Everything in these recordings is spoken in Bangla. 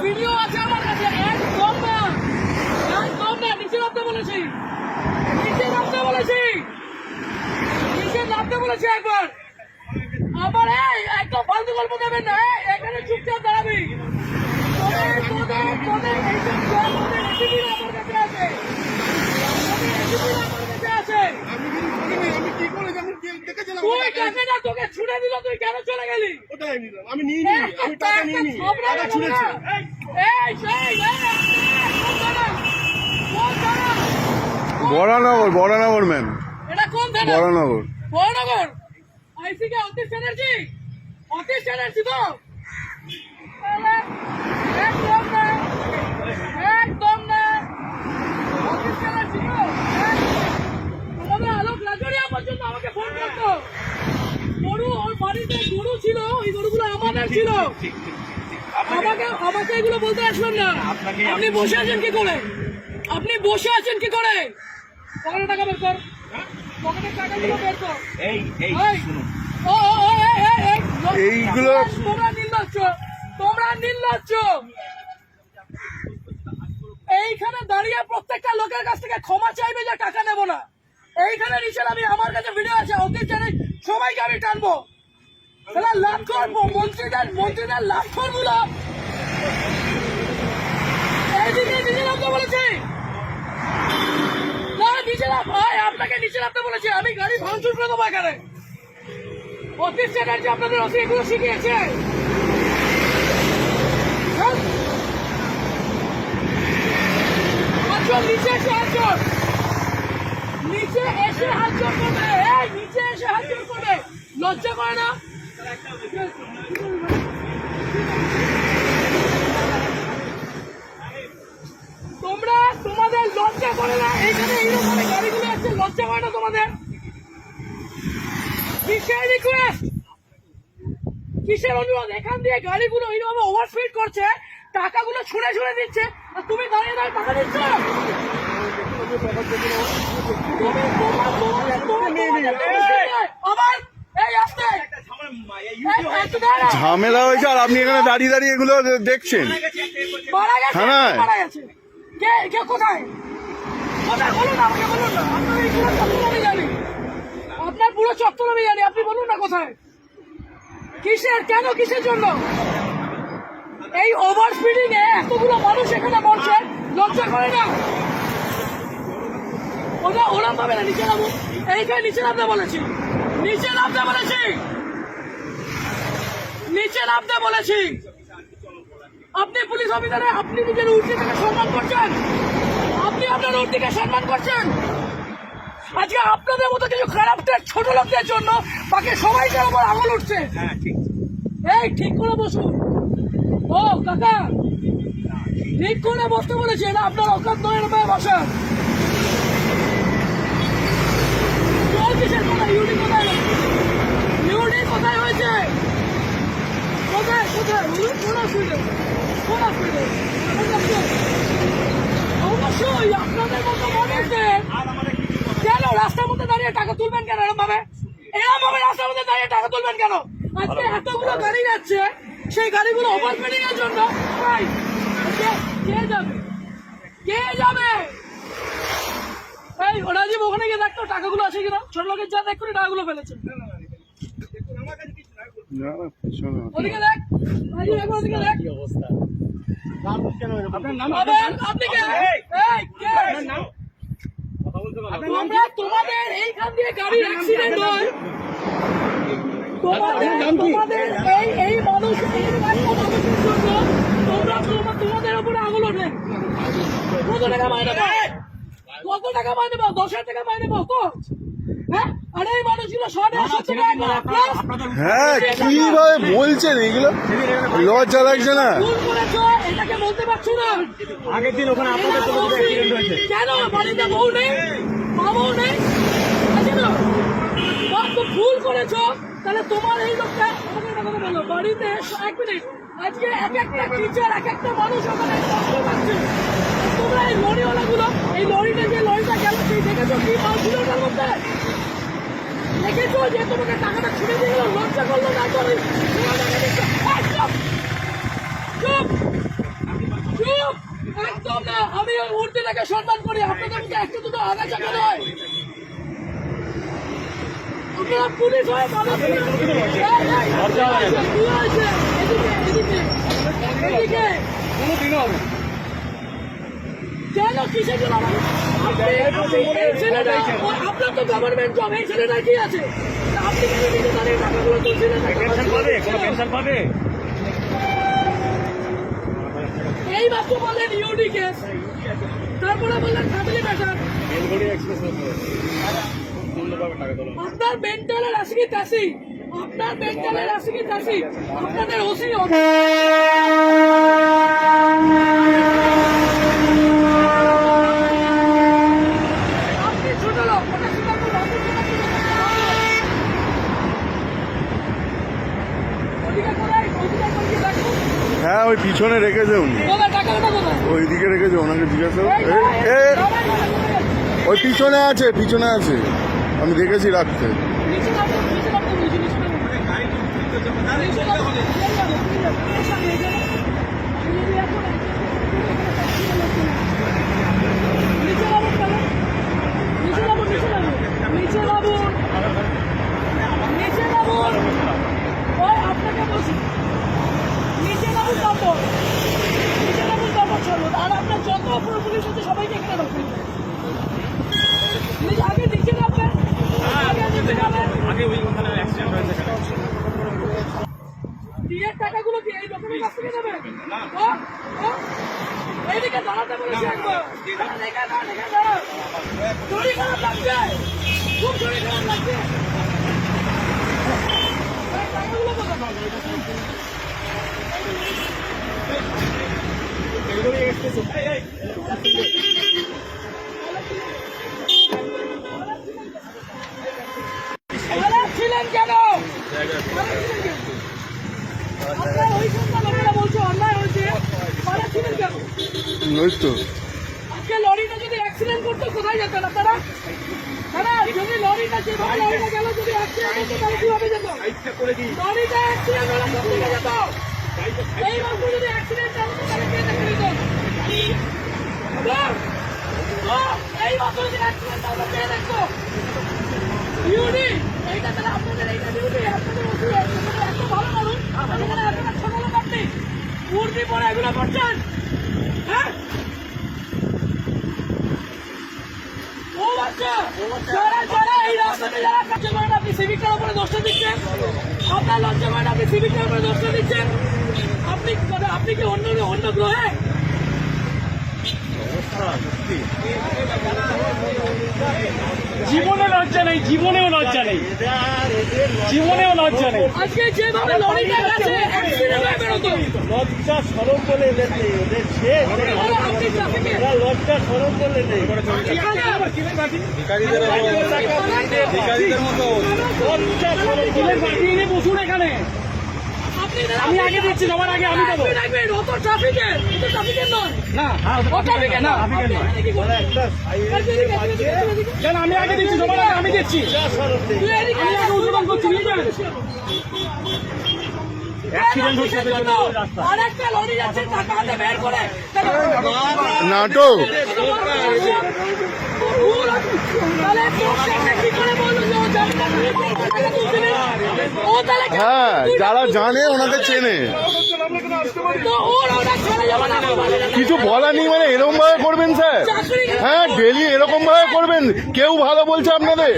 ভিডিও আছে আমার কাছে। একদম না, একদম না, নিচে নামতে বলেছি, নিচে নামতে বলেছি, নিচে নামতে বলেছি একবার। আমার একদম ফালতু গল্প দেবেন না, এখানে চুপচাপ দাঁড়াবি। তোদের এইসব রেসিপিরা আমার কাছে আছে, তুই টাকা না তোকে ছুড়ে দিল, তুই কেন চলে গেলি? আমি নিইনি, আমি টাকা নিইনি, টাকা ছুঁড়েছে। বরানগর, বরানগর ম্যাম, এটা কোন থানা? বরানগর। বরানগর আইসি কে অতীশ চ্যাটার্জি? অতীশ চ্যাটার্জি তো? একদম না, একদম না, অতীশ চ্যাটার্জি তো? আমাদের আলোক লাজরিয়া পর্যন্ত আমাকে ফোন করতো। গরু, ওর বাড়িতে গরু ছিল, ওই গরুগুলো আমাদের ছিল। আমাকে এগুলো বলতে আসবেন না। আপনি বসে আছেন কি করে? আপনি বসে আছেন কি করে? পকেটে টাকা বের কর, পকেটের টাকাগুলো বের কর। এইগুলো তোমরা নির্লজ্জ, তোমরা নির্লজ্জ। এইখানে দাঁড়িয়ে প্রত্যেকটা লোকের কাছ থেকে ক্ষমা চাইবে যে টাকা নেবো না। এইখানে নিচে আমি, আমার কাছে ভিডিও আছে, অতীত জানি সবাইকে আমি টানবো। লাভ করবো মন্ত্রীদের লাভ করবো। এইদিকে নিচে নামতে বলেছি না, নিচে নাম ভাই, আপনাকে নিচে নামতে বলেছি। আমি গাড়ি ভাঙচুর করে দেবো এখানে। অতীশ চ্যাটার্জি আপনাদের ওসি এগুলো শিখিয়েছে। নিচে এসে হাত জোর, নিচে এসে হাত জোর করবে, নিচে এসে হাত জোর করবে, লজ্জা করে না? তোমরা, তোমাদের লজ্জা করে না? এইখানে এইরকম গাড়িগুলো আছে, লজ্জা করে না তোমাদের? কিসের রিকোয়েস্ট, কিসের অনুরোধ? এখান দিয়ে গাড়িগুলো এইভাবে ওভারস্পিড করছে, টাকাগুলো ছুঁড়ে ছুঁড়ে দিচ্ছে, আর তুমি দাঁড়িয়ে দাঁড়িয়ে টাকা দিচ্ছ। ঝামেলা হয়েছে আর আপনি এখানে দাঁড়িয়ে দাঁড়িয়ে এগুলো দেখছেন। থানায় কে কোথায়? কোথায় বলুন না, আমাকে বলুন না। আপনার এই পুরো চত্বর আমি জানি, আপনার পুরো চত্বর আমি জানি। আপনি বলুন না কোথায়, কিসের, কেন, কিসের জন্য? এই ওভার স্পিডিং এ এতগুলো মানুষ এখানে মরছে, লজ্জা করে না? ওরা পাবে না। নিচে নামো, এইখানে নিচে নামতে বলেছি, নিচে নামতে বলেছি, নিচে নামতে বলেছি। আপনি পুলিশ অফিসারে, আপনি নিজের উর্দিকে সম্মান করছেন, আপনি আপনার উর্দিকে সম্মান করছেন। আজকে আপনাদের মতো কিছু খারাপ ছোট লোকদের জন্য বাকি সবাইকে আমার আঙুল উঠছে। এই ঠিক করে বসুন। ও কাকা, ঠিক করে বসতে বলেছি, এটা আপনার অকাত নয়, এটা বসা। ইউডি কোথায়, ইউডি কোথায় হয়েছে? কোথায় কোথায় কোন হসপিটাল, কোন হসপিটাল? অবশ্যই আপনাদের মতো মানুষদের কেন রাস্তার মধ্যে দাঁড়িয়ে টাকা তুলবেন কেন? এরকম ভাবে, এরকম ভাবে রাস্তার মধ্যে দাঁড়িয়ে টাকা তুলবেন কেন? আজকে এতগুলো গাড়ি যাচ্ছে, সেই গাড়িগুলো ওভারস্পিডিং এর জন্য কে যাবে, কে যাবে? এই রাজীব, ওখানে গিয়ে দেখতো টাকাগুলো আছে কিনা, ছোট লোকের যা দেখ করে টাকাগুলো ফেলেছে। ওদিকে দেখ রাজীব, একবার ওদিকে দেখ। আপনি কে? তোমাদের এইখান দিয়ে গাড়ি অ্যাক্সিডেন্ট হয়, তোমাদের এই মানুষ, তোমাদের উপরে আঙুল ওঠে। কত টাকা মাইনে পাও? কত টাকা মাইনে পাও? 10,000 টাকা মাইনে পাও তো? হ্যাঁ, আরে এই মানুষগুলো 170 টাকা। হ্যাঁ, কিভাবে বলছেন এগুলো? লজ্জা লাগছে না? এটাকে বলতে পারছো না? আগের দিন ওখানে আপনাদের অ্যাক্সিডেন্ট হয়েছে কেন? বাড়িতে বউ নেই, মা বউ নেই, ভুল করেছো, তাহলে তোমার এই লোকটা আমাকে কথা বলো। বাড়িতে 1 মিনিট, আজকে এক একটা টিচার, এক একটা মানুষ ওখানে কষ্ট পাচ্ছে। তোমরা এই লরিওয়ালা গুলো, এই লরিটা, যে লরিটা গেল, সেই দেখেছো কি মাল ছিল ওটার মধ্যে? দেখেছো যে তোমাকে টাকাটা ছুড়ে দিয়ে গেল, লজ্জা করলো না? চুপ চুপ, উর্দিটাকে সম্মান করি, আপনাদের মধ্যে একটু দুটো আগাছা কেন হয়? আপনারা পুলিশ হয়ে মানুষ কি হয়েছে? এদিকে কোনোদিনও হবে কেন কিসের জন্য এই ছেলেটা আপনার তো গভর্নমেন্ট জব, এই ছেলেটা কি আছে? আপনি কেন নিজে দাঁড়িয়ে টাকাগুলো তুলছিলেন? পেনশন পাবে এই মাত্র বললেন ইউডি কেস, তারপরে বললেন ফ্যামিলি ম্যাটার। আপনার মেন্টালের আসি কি তাসি, আপনার মেন্টালের আসি কি তাসি, আপনাদের ওসি আপনি ছোট লোক, ওটা ছোট লোক, ওদিকে কোথায়, ওদিকে কোথায় দেখুন, হ্যাঁ ওই পিছনে রেখেছে উনি, কোথায় টাকাটা কোথায়? ওইদিকে রেখেছে, ওনাকে জিজ্ঞাসা এই, এই, এই, ওই পিছনে আছে, পিছনে আছে, আমি দেখেছি রাখতে। নিচে নামো, নিচে নামো, নিচে নামো। নিচে নামো। নিচে নামো কেন? নিচে নামো, নিচে নামো। নিচে নামুন। নিচে নামুন। ওই আপনাকে বলছি। নিচে নামুন তারপর। নিচে নামুন তারপর চলুন। আর আপনার যত অপরাধ পুলিশ আছে সবাইকে এখানে রাখুন। আগে নিচে নামবেন। আগে নিচে নামবেন। বিয়ের টাকাগুলো কি এই লোকের কাছ থেকে নেবেন? এইদিকে দাঁড়াতে বলেছি একবার। দাঁড়াও। শরীর খারাপ লাগছে, খুব শরীর খারাপ লাগছে। এই টাকাগুলো কোথায়? ছিলেন কেন? আপনার ওই সন্ধ্যা লোকেরা বলছে অন্যায় হয়েছে, ছিলেন কেন? ওই তো আজকে লরিটা যদি অ্যাক্সিডেন্ট করতো কোথায় যেতেন আপনারা? যদি লরিটা যেভাবে লরিটা গেল, যদি অ্যাক্সিডেন্ট হতো তাহলে কিভাবে যেত? লরিটা অ্যাক্সিডেন্ট হলে কোথেকে যেত? এই মাত্র যদি অ্যাক্সিডেন্ট হতো তাহলে কে দেখে নিত? এই মাত্র যদি অ্যাক্সিডেন্ট হতো কে দেখতো? ইউডি এইটা তাহলে আপনাদের এইটা ডিউটি, আপনাদের ওসি এত ভালো মানুষ, আপনাদের এতটা ছোট লোক আপনি উর্দি পরে এগুলো করছেন? হ্যাঁ ও বাচ্চা, যারা যারা এই রাস্তাতে যারা কাছে করেন, আপনি সিভিকটার উপরে দোষটা দিচ্ছেন, আপনার লজ্জা করেন, আপনি সিভিকটার উপরে দোষটা দিচ্ছেন। আপনি কি অন্য গ্রহে? জীবনে লজ্জা নেই, জীবনেও লজ্জা নেই, জীবনেও লজ্জা নেই। আজকে যেভাবে লরিটা গেছে অ্যাক্সিডেন্ট হয়ে বেরোতো, লজ্জা সরম বলে এদের নেই, ওদের শেষ আপনি ট্রাফিকে লজ্জা সরম বলে নেই। বসুন এখানে, আমি আগে দিচ্ছি, সবার আগে আমি দেবো। ও তো ট্রাফিকের, এটা ট্রাফিকের নয়। না ও ট্রাফিকের না, আপনি এখানে কি করছেন? কেন আমি আগে দিচ্ছি, সবার আগে আমি দিচ্ছি, তুই এদিকে আমি আগে উদ্বোধন করছি, নিয়ে যান। অ্যাক্সিডেন্ট হচ্ছে আর একটা লরি যাচ্ছে টাকা হাতে বের করে নাটক। তাহলে তোর সামনে কি করে বললো যে ও জানটা ও তাহলে হ্যাঁ যারা জানে ওনাকে চেনে, তো ওর ওটা ছেড়ে যাবে না। কিছু বলা নেই মানে এরকম ভাবে করবেন স্যার? হ্যাঁ ডেলি এরকম ভাবে করবেন? কেউ ভালো বলছে আপনাদের?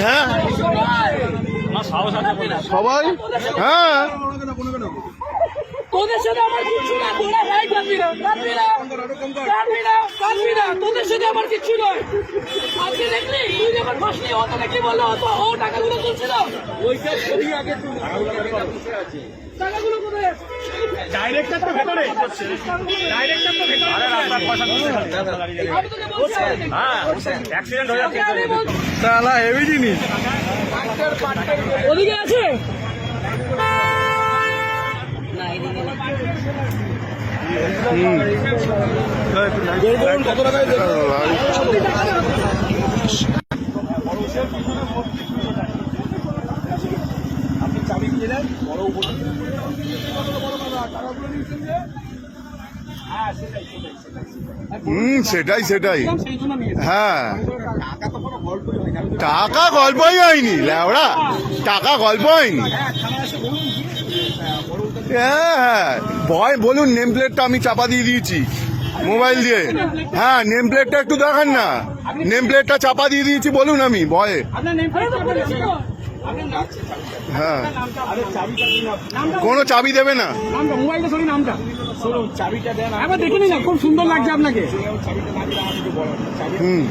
হ্যাঁ সবাই, হ্যাঁ তোদের সাথে আমার কিছু না, তোরা ভাই কাঁদবি না, কাঁদবি না, কাঁদবি না, কাঁদবি না, তোদের সাথে আমার কিছু নয়। আজকে দেখলি তুই যখন ফাঁসলি, ও তোকে কি বললো? ও টাকাগুলো তুলছিল, টাকাগুলো কোথায়? ডাইরেক্টর তো ভেতরে, ডাইরেক্টর তো ভেতরে। আমি তোকে বলছি, অ্যাক্সিডেন্ট হয়ে যাচ্ছে। আমি বলছি তাহলে হেভি জিনিস। ওদিকে আছে কত টাকায় আপনি চাবি দিলেন, বড় উপর সেটাই সেটাই সেই জন্য নিয়েছি। হ্যাঁ টাকা গল্পই হয়নি ল্যাওড়া, টাকা গল্প হয়নি। হ্যাঁ হ্যাঁ ভয় বলুন, নেম প্লেটটা আমি চাপা দিয়ে দিয়েছি মোবাইল দিয়ে। হ্যাঁ নেম প্লেটটা একটু দেখান না, নেম প্লেটটা চাপা দিয়ে দিয়েছি বলুন আমি ভয়ে। আপনার নেম আরে তো বলেছি তো। হ্যাঁ নামটা কোনো চাবি দেবে না। নামটা মোবাইলটা সরি নামটা একবার দেখে নিন না, খুব সুন্দর লাগছে আপনাকে। হুম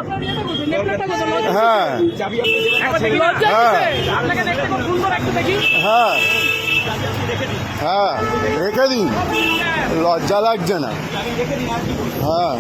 আপনার ইয়েটা কোথায়? নেকলেসটা কোথায়? লজ্জা হ্যাঁ একবার দেখি না? লজ্জা হ্যাঁ। কিসে? আপনাকে দেখতে খুব সুন্দর, একটু দেখি। হ্যাঁ হ্যাঁ রেখে দিন, লজ্জা লাগছে না। হ্যাঁ